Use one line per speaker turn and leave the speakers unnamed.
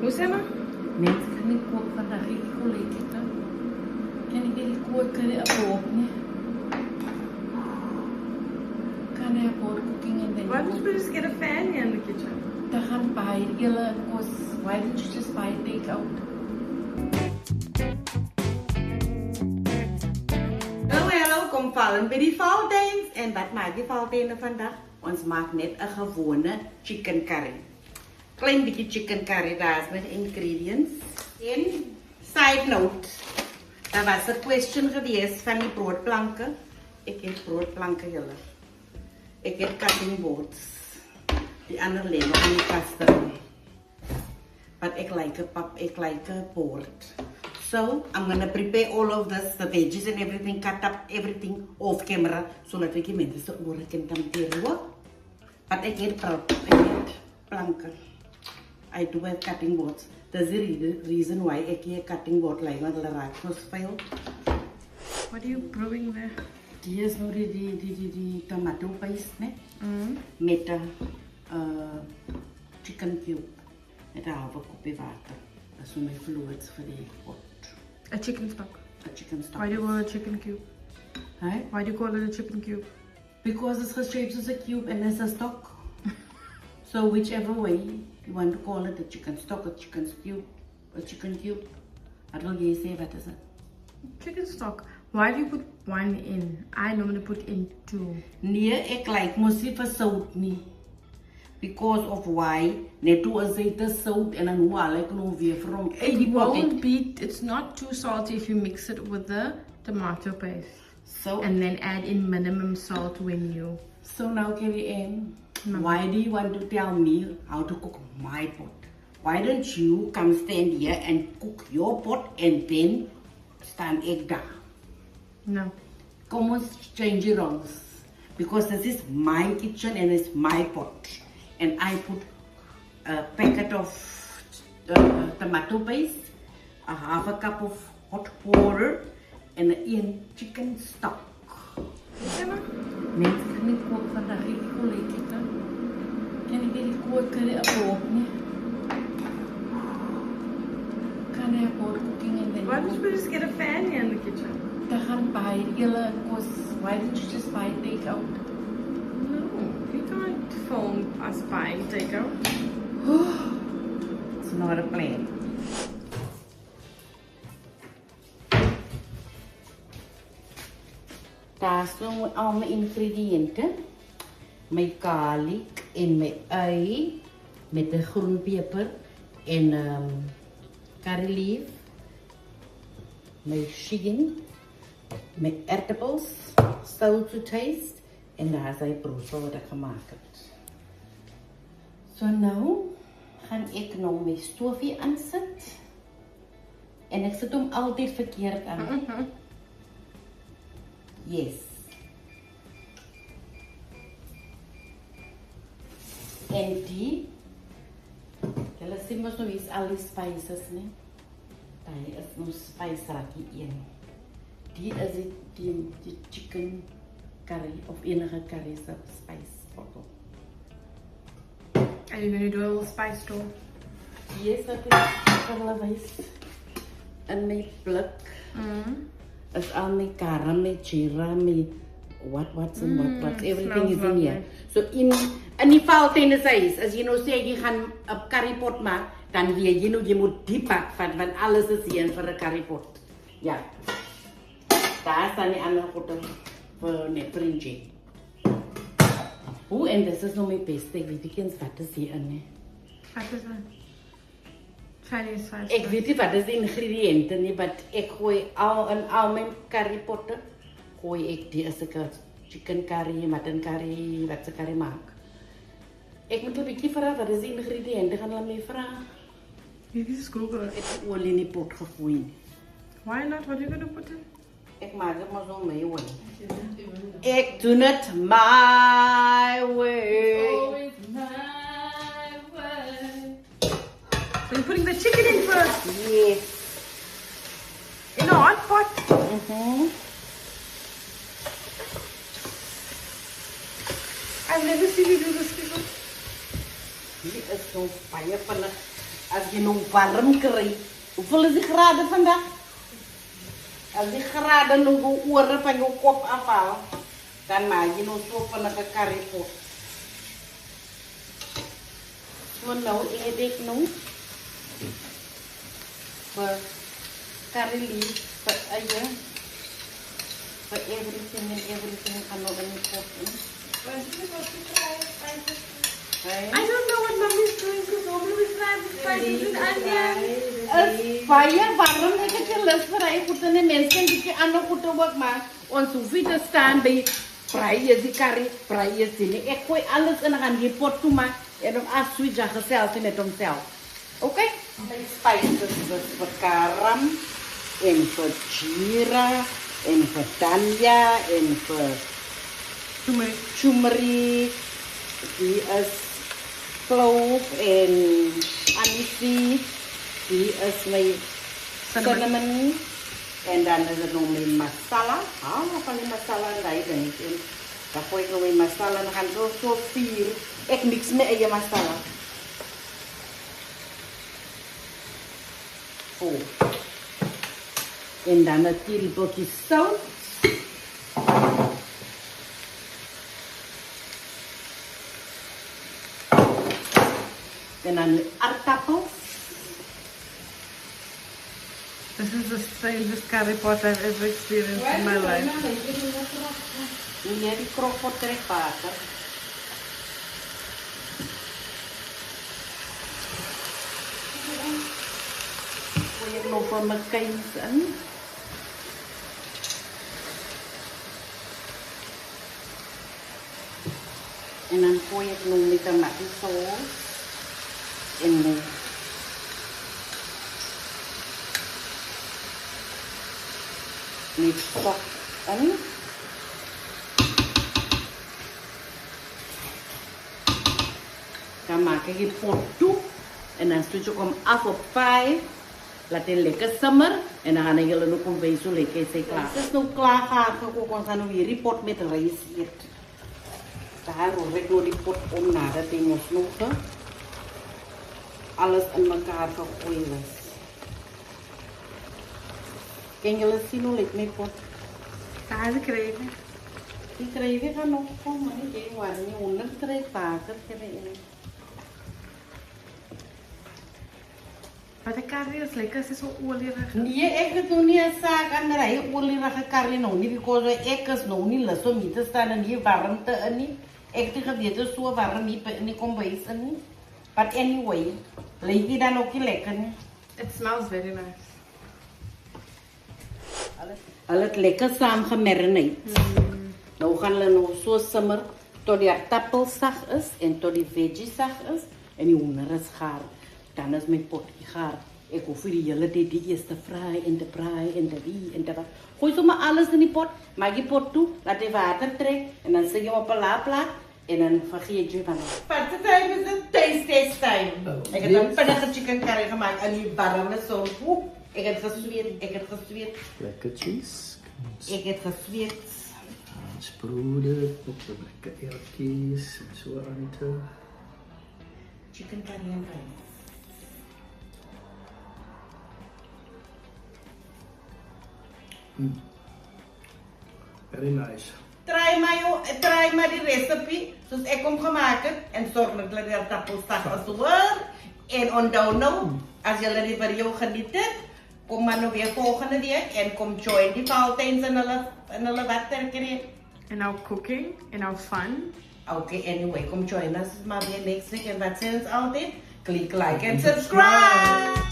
Hoe sê maar?
Mensen kan niet koken vandaag, ik wil lekker. Kan ik niet koken, op, nee? Kan ik voor cooking and then...
Why don't you just get a fan here in the kitchen?
Dan gaan buy it, because why don't you just buy takeout?
Hallo, kom vallen bij die Valentijns. En wat maakt die Valentijnen vandaag? Ons maakt net een gewone chicken curry. Klein beetje chicken curry, daar is met ingredients. En side note, daar was een question geweest van die broodplanken. Ik heb broodplanken heel erg. Ik heb cutting boards. Die andere liggen nog in die kasten. But ik like a board. So, I'm gonna prepare all of this, the veggies and everything, cut up everything off camera, so that we can make this work and come. But I get planken. I do have cutting boards. That's the reason why I get cutting board like on the right file.
What are you brewing there?
Hier is nou die tomato paste, né? Met chicken cube. Met een halve kopje water. Dat is mijn fluids voor die pot.
A chicken stock.
A chicken stock.
Why do you call it a chicken cube?
Huh?
Why do you call it a chicken cube?
Because it's shaped as a cube and it's a stock. So whichever way you want to call it, a chicken stock, a chicken cube. What will you say? What is it?
Chicken stock. Why do you put one in? I normally put in two.
Nee, ek like mostly for sout nie. Because of why? Net toe as dit is sout en dan hoe al ek nou weer from
It won't be, it's not too salty if you mix it with the tomato paste.
So
And then add in minimum salt when you...
So now Carrie Ann, why do you want to tell me how to cook my pot? Why don't you come stand here and cook your pot and then stand ek daar?
No.
Come on, change your roles. Because this is my kitchen and it's my pot. And I put a packet of tomato paste, a half a cup of hot water, and een chicken stock.
Mensen kan niet koken vandaag, ik wil lekker. Kan ik niet koken, op, nee? Kan ik voor cooking and then...
Why don't you just get a fan here in the kitchen?
Dan gaan buy it, because why don't you just buy takeout?
No, you can't film us buying takeout.
It's not a plan. Daar staan al mijn ingrediënten. Mijn garlic en mijn ui. Met de groenpeper en curry leaf. Mijn chicken. Mijn aardappels. Salt to taste. En daar zijn brood wat ik gemaakt heb. So nou gaan ik nog mijn stoofje aanzetten. En ik zet hem altijd verkeerd aan. Yes. En die, julle sien mos nou is al die spices, né? Daar is nog spice rakie in. Die is die chicken curry of enige curry spice bottle.
Are you going to do a little spice store?
Yes, dat is hulle wys. In my blik. Is al my garam, my jeera, my what's everything is in here. So in die Valentijn is as jy nou sê jy gaan 'n currypot maak, dan weet jy nou jy moet die pak van want alles is hier vir 'n currypot. Ja. Daar staan die ander goede vir net fringe. En this is nou my beste, ek weet nie wat is hier in nie.
Wat is dat? Chinese spice.
Ek weet nie wat is die ingrediënte nie, but ek gooi al my currypotte, gooi ek die as ek chicken curry, mutton curry, wat se curry maak. Ek moet 'n bietjie vra wat is die ingrediënte, gaan hulle my vra.
You can just Google it.
Ek het olie in die pot gegooi nie.
Why not? What are you going to put in?
Ek maak dit maar so my way. Ek doen dit my way.
Always my way.
So you're putting the chicken in first.
Yes.
In a hot pot. I've never seen you do this before.
Hier is so baie vinnig. Als je nou warm krijgt, hoeveel is die graden vandaag? Als die graden nog de oren van je kop afhaalt, dan maak je nog zo van een currypot. Zo nou eet ik nu. Voor curry leaf, voor eieren. For everything and everything kan nog in die pot in.
I don't know what mommy's doing because mommy was trying to fry it with onion.
As fire warm ek het gelus vir hy goed en die mense kan bietjie ander goed ook maak. Ons hoef nie te staan by fry is die curry, fry is die nie. Ek gooi alles in gaan die pot toe maak en hom afsweet ja gesels met homself. Okay? Die spices is vir karam en vir jeera en vir tanya en vir turmeric. Die is clove en aniseed. Die is my cinnamon. En dan is er nog mijn masala. Van die masala erin. Dan gooi ik nog mijn masala en dan gaan zo vier. Ik mix mijn eigen masala. Oh. En dan een teeltje zout. En dan aardappels.
This is the strangest curry pot I've ever experienced in my life.
Ini di crockpot trek water. Gooi ek nog van my kuins in. En dan gooi ek nog met tomatiesaus en met stok in. Dan maak ik die pot toe en dan switch ik hem af op 5. Laat hij lekker simmer en dan gaan jullie nog een beetje zo lekker zijn klaar. Het is nu klaar gekocht, we gaan nu weer die pot met rijst eten. Daar hoor ik nog die pot om nadat hij ons nog alles in elkaar gegooid is. Kan jullie zien hoe ik mijn pot?
Ga je krijgen?
Die gravy gaan nog komen, niet waar niet onder trek water krijgen.
Maar de curry is lekker, ze is zo olierig.
Nee, ik heb nog niet een zaak aan de rij olierige curry nog niet, because ik is nog niet lust om niet te staan en hier warmte en niet. Ik heb geweten zo warm niet kon wezen niet. But anyway, lijkt die dan ook niet lekker niet.
It smells very nice.
Al het lekker samen gemarineerd. Nou gaan we nog zo simmer tot die aardappel zacht is en tot die veggie zacht is en die hoender is gaar. Dan is mijn potje gaar. Ik hoef die hele tijd die eerste fraai en te braai en te wie en te wat. Gooi zo maar alles in die pot, maak die pot toe, laat die water trekken en dan zet je hem op een laadplaat en dan vergeet je van het. Party time is een taste time. Ik heb een pinnige chicken curry gemaakt en die warme zo'n poep. Ik heb gezweet,
Lekker cheese.
Ik heb gezweet.
Sproeden, op de lekker eertjes en zo aan te.
Chicken curry en rice.
Very nice.
Try maar die recipe zoals ik hem gemaakt heb en zorg dat jullie er tappelstag als hoor. En onthou nou, als jullie die video genieten, kom maar nog weer volgende week en kom join die Valentijns en hulle wat krijgen.
In our cooking, in our fun.
Okay, anyway, kom join us maar weer next week en wat zijn ons altijd? Click like en subscribe!